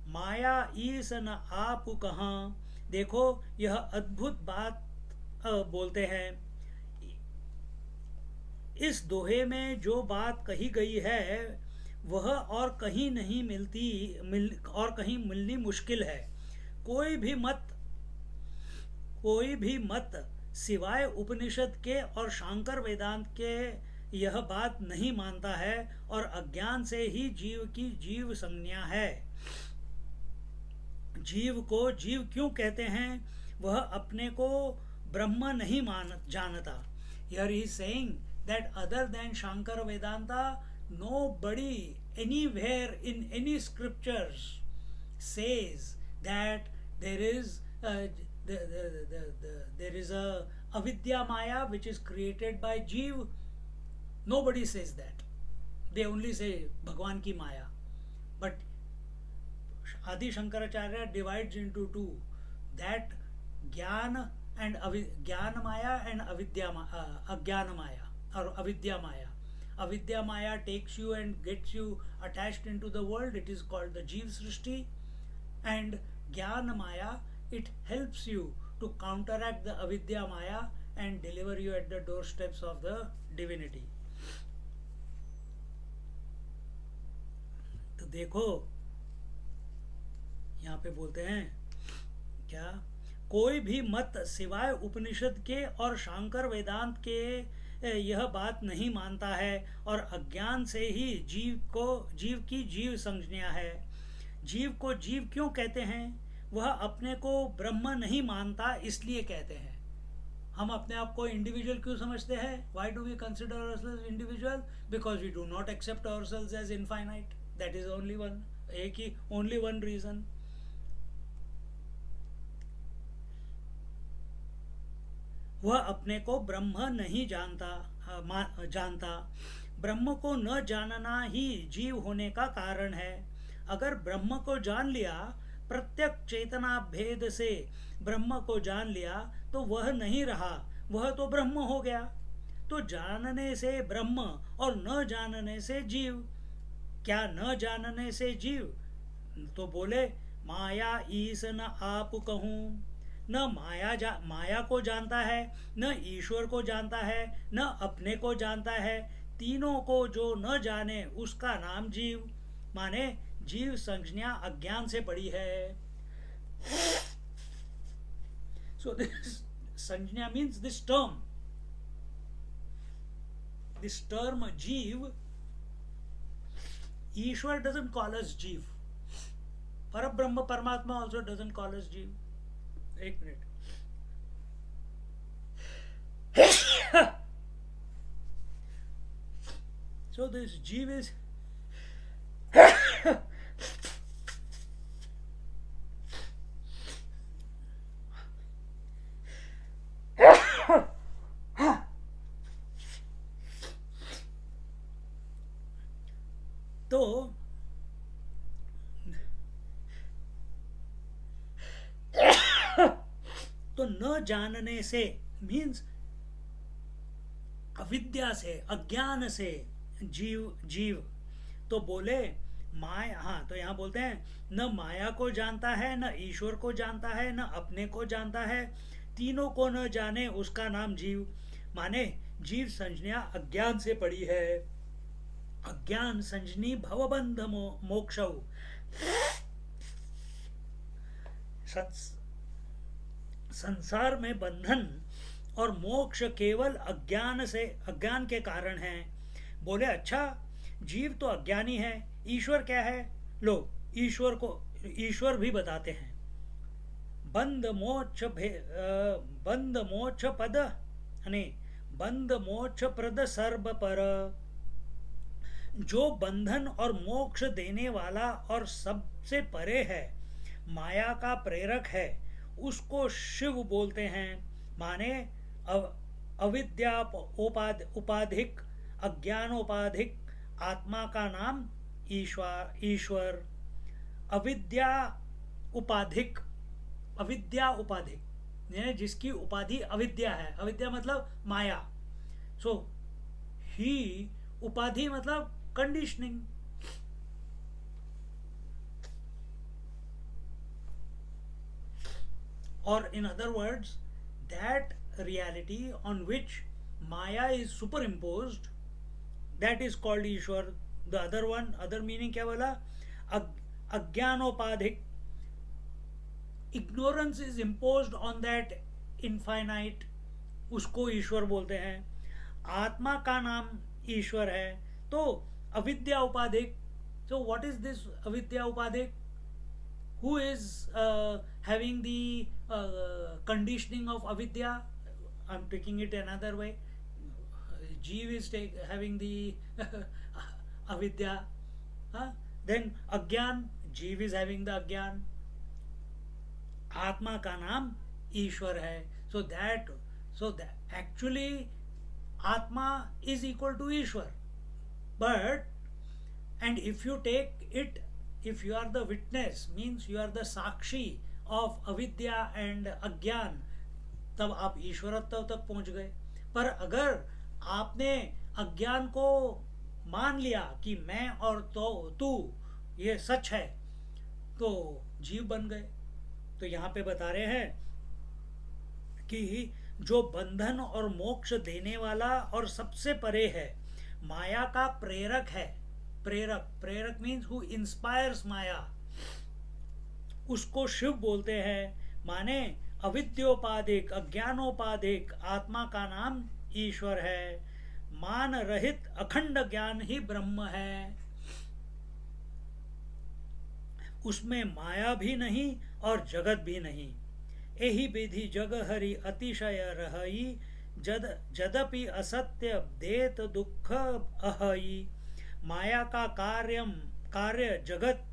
माया ईस न आप कहाँ, देखो यह अद्भुत बात बोलते हैं। इस दोहे में जो बात कही गई है वह और कहीं नहीं और कहीं मिलनी मुश्किल है। कोई भी मत सिवाय उपनिषद के और शांकर वेदांत के यह बात नहीं मानता है, और अज्ञान से ही जीव की जीव संज्ञा है। जीव को जीव क्यों कहते हैं? वह अपने को ब्रह्म नहीं जानता। Here he is saying that other than Shankara Vedanta, nobody anywhere in any scriptures says that there is a avidya maya which is created by Jeev. Nobody says that. They only say Bhagwan ki maya. But Adi Shankaracharya divides into two, that Jnana and Jnana Maya and Ajnana Maya or Avidya Maya. Avidya Maya takes you and gets you attached into the world. It is called the Jeev Srishti. And Jnana Maya, it helps you to counteract the Avidya Maya and deliver you at the doorsteps of the divinity. तो देखो यहाँ पे बोलते हैं क्या, कोई भी मत सिवाय उपनिषद के और शांकर वेदांत के यह बात नहीं मानता है, और अज्ञान से ही जीव की जीव संज्ञा है। जीव को जीव क्यों कहते हैं? वह अपने को ब्रह्म नहीं मानता इसलिए कहते हैं। हम अपने आप को इंडिविजुअल क्यों समझते हैं? Why do we consider ourselves individual? Because we do not accept ourselves as infinite. That is only one reason. वह अपने को ब्रह्म नहीं जानता। ब्रह्म को न जानना ही जीव होने का कारण है। अगर ब्रह्म को जान लिया, प्रत्यक चेतना भेद से ब्रह्म को जान लिया, तो वह नहीं रहा, वह तो ब्रह्म हो गया। तो जानने से ब्रह्म और न जानने से जीव। क्या न जानने से जीव? तो बोले माया ईस न आप कहूँ। न माया को जानता है, न ईश्वर को जानता है, न अपने को जानता है। तीनों को जो न जाने उसका नाम जीव, माने जीव संज्ञा अज्ञान से पड़ी है। So this sanjna means this term. This term Jeev, Ishwar doesn't call us Jeev. Parabrahma Paramatma also doesn't call us Jeev. एक minute. So this Jeev is तो न जानने से मीन्स अविद्या से, अज्ञान से जीव तो बोले माया, हाँ तो यहाँ बोलते हैं न माया को जानता है, न ईश्वर को जानता है, न अपने को जानता है, तीनों को न जाने उसका नाम जीव। माने जीव संज्ञा अज्ञान से पड़ी है। अज्ञान संजनी भवबंध मोक्षौ। संसार में बंधन और मोक्ष केवल अज्ञान से, अज्ञान के कारण है। बोले अच्छा जीव तो अज्ञानी है, ईश्वर क्या है? लो ईश्वर भी बताते हैं। बंध मोक्ष पद अने बंध मोक्ष प्रद सर्व पर, जो बंधन और मोक्ष देने वाला और सबसे परे है, माया का प्रेरक है, उसको शिव बोलते हैं। माने अविद्या उपाधिक, अज्ञानोपाधिक आत्मा का नाम ईश्वर। अविद्या उपाधिक जिसकी उपाधि अविद्या है, अविद्या मतलब माया। सो ही उपाधि मतलब conditioning. Or in other words, that reality on which Maya is superimposed, that is called Ishwar. The other one, other meaning क्या बोला? अज्ञानोपाधिक, ignorance is imposed on that infinite, उसको ईश्वर बोलते हैं। आत्मा का नाम ईश्वर है। तो अविद्या उपाधिक, so what is this अविद्या उपाधिक? Who is having the conditioning of avidya? I'm taking it another way. Jeev is having the avidya. Then agyan, जीव is having the अज्ञान। आत्मा का नाम ईश्वर है। So that actually आत्मा is equal to Ishwar. But and if you take it, if you are the witness, means you are the Sakshi of अविद्या and अज्ञान, तब आप ईश्वरत्व तक पहुंच गए। पर अगर आपने अज्ञान को मान लिया कि मैं और तू ये सच है, तो जीव बन गए। तो यहाँ पे बता रहे हैं कि जो बंधन और मोक्ष देने वाला और सबसे परे है, माया का प्रेरक है। प्रेरक मीन्स हु इंस्पायर्स माया, उसको शिव बोलते हैं। माने अविद्योपाधिक, अज्ञानोपाधिक आत्मा का नाम ईश्वर है। मान रहित अखंड ज्ञान ही ब्रह्म है। उसमें माया भी नहीं और जगत भी नहीं। एहि विधि जग हरि अतिशय रहई, जदपि असत्य देत दुख अहई। माया का कार्य जगत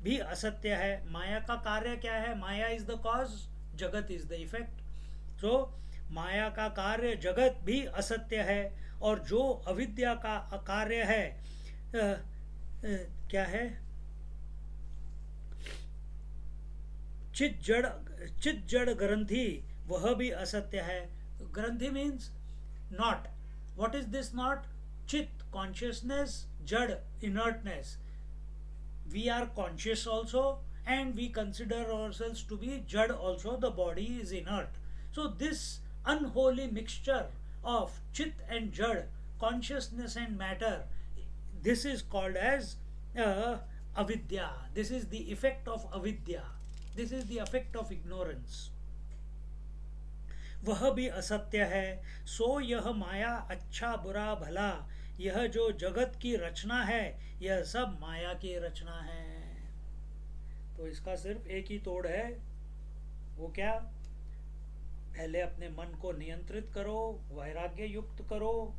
भी असत्य है। माया का कार्य क्या है? माया इज द कॉज, जगत इज द इफेक्ट। सो माया का कार्य जगत भी असत्य है। और जो अविद्या का कार्य है क्या है? चित जड़ ग्रंथि, वह भी असत्य है। ग्रंथि means not. What is this not? चित, consciousness, jad, inertness. We are conscious also, and we consider ourselves to be jad also. The body is inert. So this unholy mixture of chit and jad, consciousness and matter, this is called as avidya. This is the effect of avidya. This is the effect of ignorance. वह भी असत्य है। सो यह माया अच्छा बुरा भला, यह जो जगत की रचना है यह सब माया की रचना है। तो इसका सिर्फ एक ही तोड़ है, वो क्या? पहले अपने मन को नियंत्रित करो, वैराग्य युक्त करो,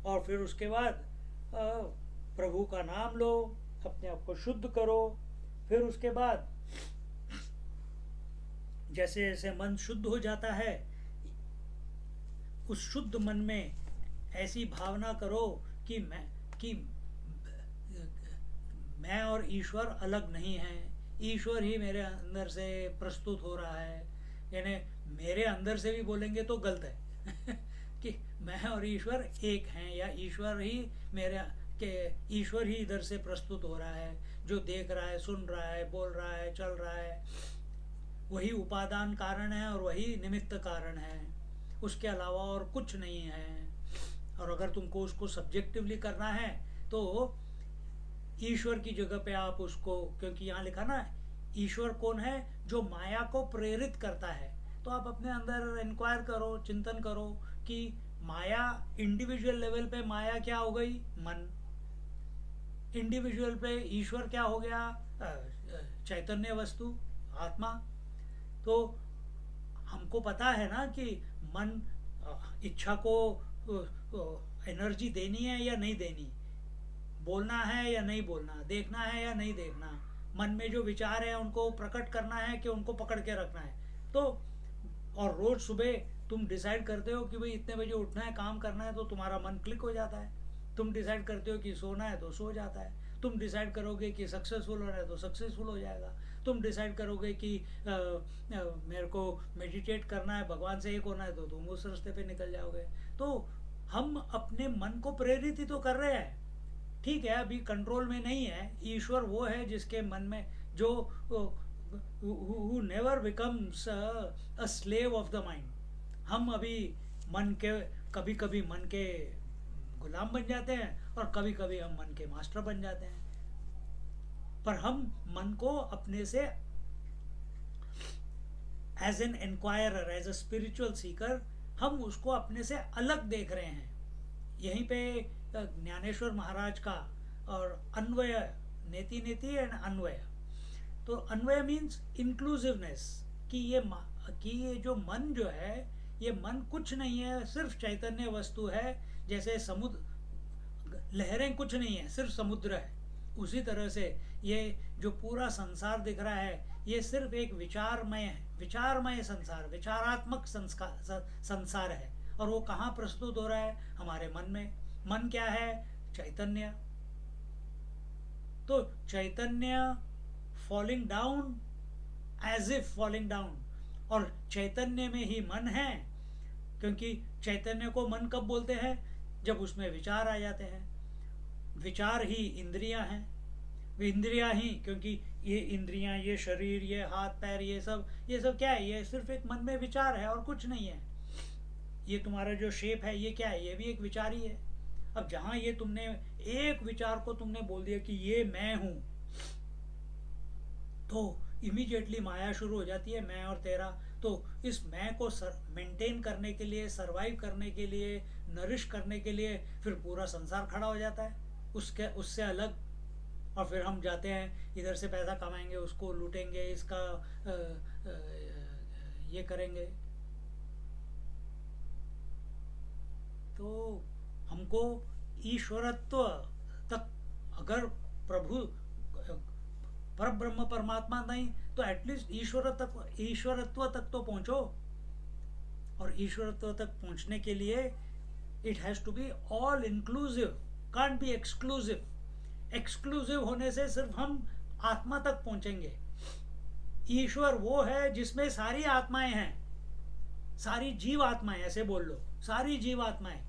और फिर उसके बाद प्रभु का नाम लो, अपने आप को शुद्ध करो। फिर उसके बाद जैसे जैसे मन शुद्ध हो जाता है, उस शुद्ध मन में ऐसी भावना करो कि मैं और ईश्वर अलग नहीं हैं, ईश्वर ही मेरे अंदर से प्रस्तुत हो रहा है। यानी मेरे अंदर से भी बोलेंगे तो गलत है कि मैं और ईश्वर एक हैं, या ईश्वर ही ईश्वर ही इधर से प्रस्तुत हो रहा है, जो देख रहा है, सुन रहा है, बोल रहा है, चल रहा है, वही उपादान कारण है और वही निमित्त कारण है, उसके अलावा और कुछ नहीं है। और अगर तुमको उसको सब्जेक्टिवली करना है तो ईश्वर की जगह पे आप उसको, क्योंकि यहाँ लिखा ना ईश्वर कौन है? जो माया को प्रेरित करता है। तो आप अपने अंदर इंक्वायर करो, चिंतन करो कि माया, इंडिविजुअल लेवल पे माया क्या हो गई? मन। इंडिविजुअल पे ईश्वर क्या हो गया? चैतन्य वस्तु, आत्मा। तो हमको पता है ना कि मन इच्छा को एनर्जी देनी है या नहीं देनी, बोलना है या नहीं बोलना, देखना है या नहीं देखना, मन में जो विचार है उनको प्रकट करना है कि उनको पकड़ के रखना है। तो और रोज सुबह तुम डिसाइड करते हो कि भाई इतने बजे उठना है, काम करना है, तो तुम्हारा मन क्लिक हो जाता है। तुम डिसाइड करते हो कि सोना है तो सो जाता है। तुम डिसाइड करोगे कि सक्सेसफुल होना है तो सक्सेसफुल हो जाएगा। तुम डिसाइड करोगे कि मेरे को मेडिटेट करना है, भगवान से एक होना है, तो तुम उस रास्ते पे निकल जाओगे। तो हम अपने मन को प्रेरित ही तो कर रहे हैं। ठीक है, अभी कंट्रोल में नहीं है। ईश्वर वो है जिसके मन में, जो who never becomes a slave of the mind। हम अभी मन के, कभी कभी मन के गुलाम बन जाते हैं और कभी कभी हम मन के मास्टर बन जाते हैं। पर हम मन को अपने से as an inquirer, as a spiritual seeker, हम उसको अपने से अलग देख रहे हैं। यहीं पे ज्ञानेश्वर महाराज का और अन्वय, नेति नेति एंड अन्वय। तो अन्वय मीन्स इंक्लूसिवनेस, कि ये जो मन जो है, ये मन कुछ नहीं है, सिर्फ चैतन्य वस्तु है। जैसे समुद्र, लहरें कुछ नहीं है, सिर्फ समुद्र है। उसी तरह से ये जो पूरा संसार दिख रहा है, ये सिर्फ एक विचारमय संसार, विचारात्मक संसार है। और वो कहाँ प्रस्तुत हो रहा है? हमारे मन में। मन क्या है? चैतन्य। तो चैतन्य falling down, as if falling down, और चैतन्य में ही मन है। क्योंकि चैतन्य को मन कब बोलते हैं? जब उसमें विचार आ जाते हैं। विचार ही इंद्रियां हैं। इंद्रियां ही, क्योंकि ये इंद्रियां, ये शरीर, ये हाथ पैर, ये सब क्या है? ये सिर्फ एक मन में विचार है और कुछ नहीं है। ये तुम्हारा जो शेप है, ये क्या है? ये भी एक विचार ही है। अब जहां ये तुमने एक विचार को तुमने बोल दिया कि ये मैं हूं, तो इमीडिएटली माया शुरू हो जाती है, मैं और तेरा। तो इस मैं को मेंटेन करने के लिए, सरवाइव करने के लिए, नरिश करने के लिए फिर पूरा संसार खड़ा हो जाता है उससे अलग। और फिर हम जाते हैं, इधर से पैसा कमाएंगे, उसको लूटेंगे, इसका ये करेंगे। तो हमको ईश्वरत्व तक, अगर प्रभु पर ब्रह्म परमात्मा नहीं, तो एटलीस्ट ईश्वरत्व तक तो पहुंचो। और ईश्वरत्व तक पहुंचने के लिए it has to be all inclusive, can't be exclusive. Exclusive होने से सिर्फ हम आत्मा तक पहुंचेंगे। ईश्वर वो है जिसमें सारी आत्माएं हैं, सारी जीव आत्माएं, ऐसे बोल लो, सारी जीव आत्माएं।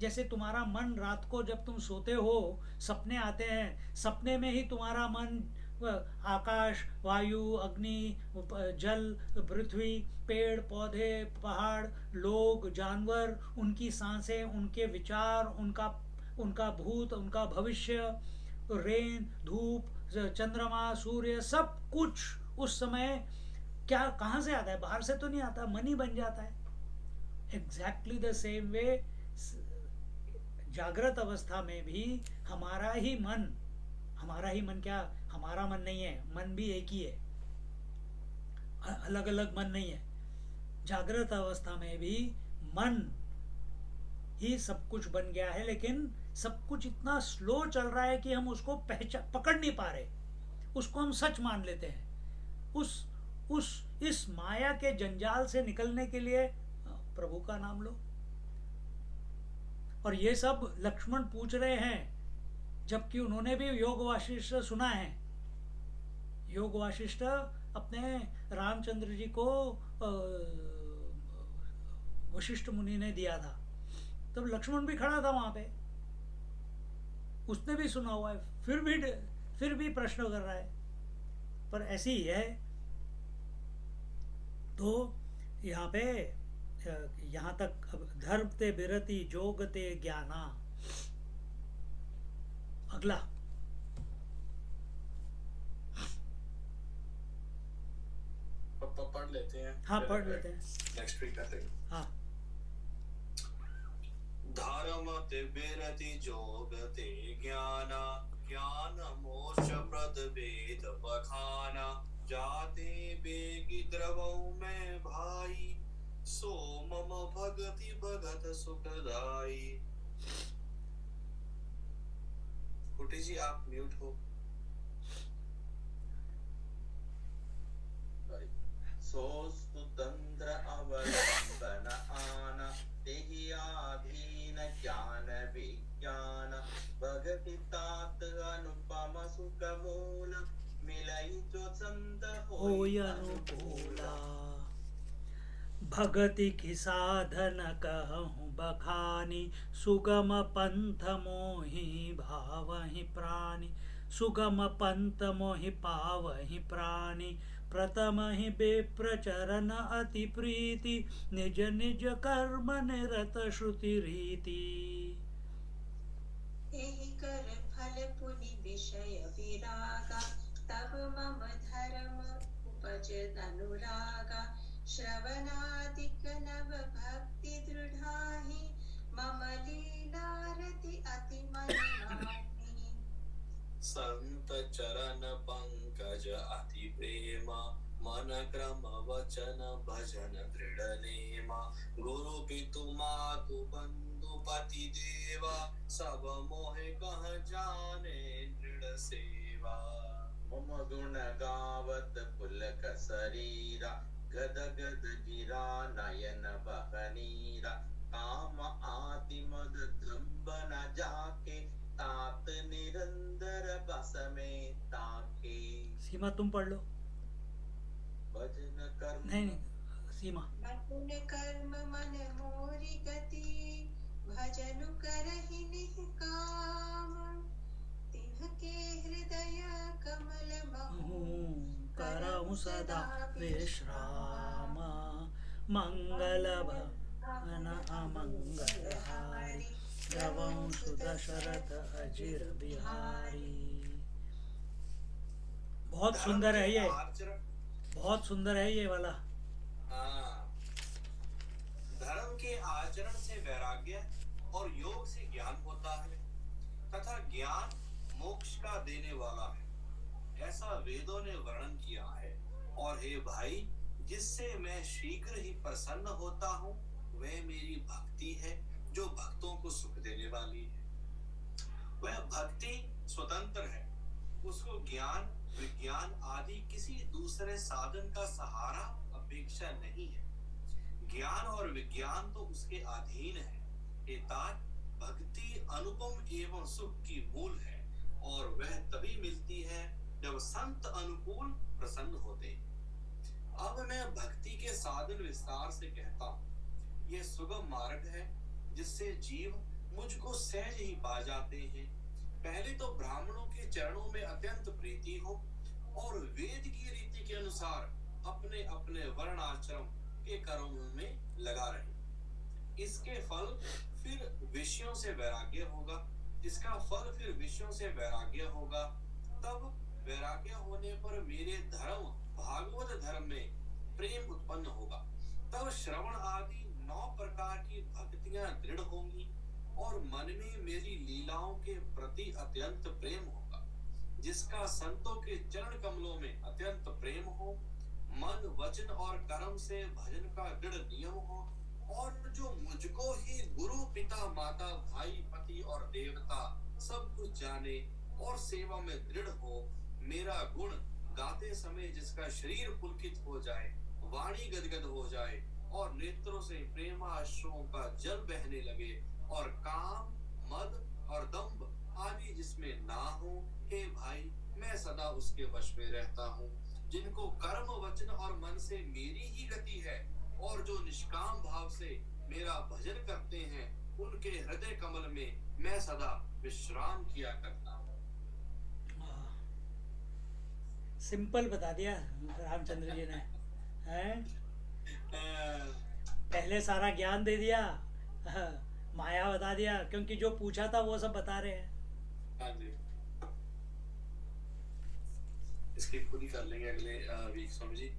जैसे तुम्हारा मन रात को जब तुम सोते हो, सपने आते हैं, सपने में ही तुम्हारा मन आकाश, वायु, अग्नि, जल, पृथ्वी, पेड़ पौधे, पहाड़, लोग, जानवर, उनकी सांसें, उनके विचार, उनका भूत, उनका भविष्य, रेन, धूप, चंद्रमा, सूर्य, सब कुछ उस समय क्या, कहाँ से आता है? बाहर से तो नहीं आता, मन ही बन जाता है। एग्जैक्टली द सेम वे जागृत अवस्था में भी हमारा ही मन क्या, हमारा मन नहीं है, मन भी एक ही है, अलग अलग मन नहीं है। जागृत अवस्था में भी मन ही सब कुछ बन गया है, लेकिन सब कुछ इतना स्लो चल रहा है कि हम उसको पकड़ नहीं पा रहे, उसको हम सच मान लेते हैं। उस इस माया के जंजाल से निकलने के लिए प्रभु का नाम लो। और ये सब लक्ष्मण पूछ रहे हैं, जबकि उन्होंने भी योग वासिष्ठ सुना है। योग वासिष्ठ अपने रामचंद्र जी को वशिष्ठ मुनि ने दिया था, तब लक्ष्मण भी खड़ा था वहां पे, उसने भी सुना हुआ है, फिर भी प्रश्न कर रहा है। पर ऐसी ही है। तो यहाँ पे यहाँ तक अब धर्म ते बिरति जोग ते ज्ञाना। अगला पढ़ लेते हैं। हाँ, पढ़ लेते हैं। नेक्स्ट वीक करते हैं। हाँ। धर्म ते बिरति जोग ते ज्ञाना, ज्ञान मोक्ष प्रद वेद बखाना, जाते बेगी द्रवौ में भाई, सो मम भगति भगत सुखदाई। कुटी जी आप म्यूट हो। सोस्तुतंत्र अवलंबन आना, तेहि आधीन ज्ञान विज्ञान, भगति तात अनुपम सुख मूल, मिलई जो संत होय अनुकूला। भगति की साधन कहूँ बखानी, सुगम पंथ मोहि भावहि प्राणी, सुगम पंथ मोहि पावहि प्राणी, प्रथम ही बेप्रचरण अति प्रीति, निज निज कर्म निरत श्रुति रीति। एहि कर फल पुनि विषय विरागा, तब मम धर्म उपजत अनुरागा, श्रवणादिक नव भक्ति दृढ़ाहि, मम लीलारति अति मन माहि। संत चरण पंकज अति प्रेम, मन क्रम वचन भजन दृढ़ नेमा, गुरु पितु मातु बंधु पति देवा, सब मोहे कह जाने दृढ़ सेवा। मम गुण गावत पुलक शरीरा, गद गद गिरा नयन बहनीरा, काम आदि मद दम्ब न जाके, तात निरंतर बस में ताके। सीमा तुम पढ़ लो। भजन कर्म नहीं, सीमा। भजन कर्म मन मोरी गति, भजनु करहि निष्काम, तिन्हके हृदय कमल महु, करहु सदा विश्राम, मंगल भवन अमंगल हारी, द्रवं सुदशरथ अजिर बिहारी। बहुत सुंदर है ये, बहुत सुंदर है ये वाला। धर्म के आचरण से वैराग्य और योग से ज्ञान होता है, तथा ज्ञान मोक्ष का देने वाला है, ऐसा वेदों ने वर्णन किया है। और हे भाई, जिससे मैं शीघ्र ही प्रसन्न होता हूँ, वह मेरी भक्ति है जो भक्तों को सुख देने वाली है। वह भक्ति स्वतंत्र है, उसको ज्ञान विज्ञान आदि किसी दूसरे साधन का सहारा अपेक्षा नहीं है। ज्ञान और विज्ञान तो उसके अधीन है। एतात भक्ति अनुपम एवं सुख की मूल है, और वह तभी मिलती है जब संत अनुकूल प्रसन्न होते। अब मैं भक्ति के साधन विस्तार से कहता हूँ। यह सुगम मार्ग है जिससे जीव मुझको सहज ही पा जाते हैं। पहले तो ब्राह्मणों के चरणों में अत्यंत प्रीति हो, और वेद की रीति के अनुसार अपने अपने वर्णाश्रम के कर्मों में लगा रहे। इसके फल फिर विषयों से वैराग्य होगा, इसका फल फिर विषयों से वैराग्य होगा। तब वैराग्य होने पर मेरे धर्म भागवत धर्म में प्रेम उत्पन्न होगा। तब श्रवण आदि 9 प्रकार की भक्तियां दृढ़ होंगी और मन में मेरी लीलाओं के प्रति अत्यंत प्रेम होगा। जिसका संतों के चरण कमलों में अत्यंत प्रेम हो, मन वचन और कर्म से भजन का दृढ़ नियम हो, और जो मुझको ही गुरु पिता माता भाई पति और देवता सब कुछ जाने और सेवा में दृढ़ हो, मेरा गुण गाते समय जिसका शरीर पुलकित हो जाए, वाणी गदगद हो जाए और नेत्रों से प्रेमाश्रुओं का जल बहने लगे, और काम मद और दंभ आदि जिसमें ना हो, हे भाई मैं सदा उसके वश में रहता हूँ। जिनको कर्म वचन और मन से मेरी ही गति है और जो निष्काम भाव से मेरा भजन करते हैं, उनके हृदय कमल में मैं सदा विश्राम किया करता हूँ। सिंपल बता दिया रामचंद्र जी ने, हैं? पहले सारा ज्ञान दे दिया, माया बता दिया, क्योंकि जो पूछा था वो सब बता रहे हैं। हाँ जी, इसकी खुद ही कर लेंगे अगले वीक स्वामी जी।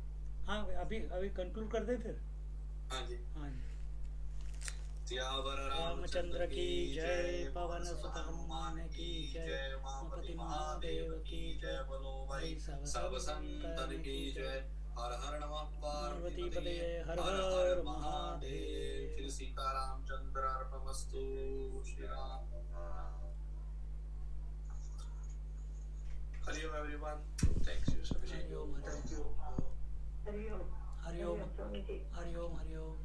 हाँ, अभी कंक्लूड कर दे फिर। हाँ जी, हाँ जी। सियावर रामचंद्र की जय, पवन सुत हनुमान की जय, उमापति महादेव की जय, बोलो भाई सब संतन की जय। हर हर नमः पार्वती पते, हर हर महादेव। श्री सीताराम चंद्र अर्पणमस्तु। श्री राम। हरिओम everyone. Thanks you Swami ji. हरिओम हरिओम हरिओम हरिओम हरिओम।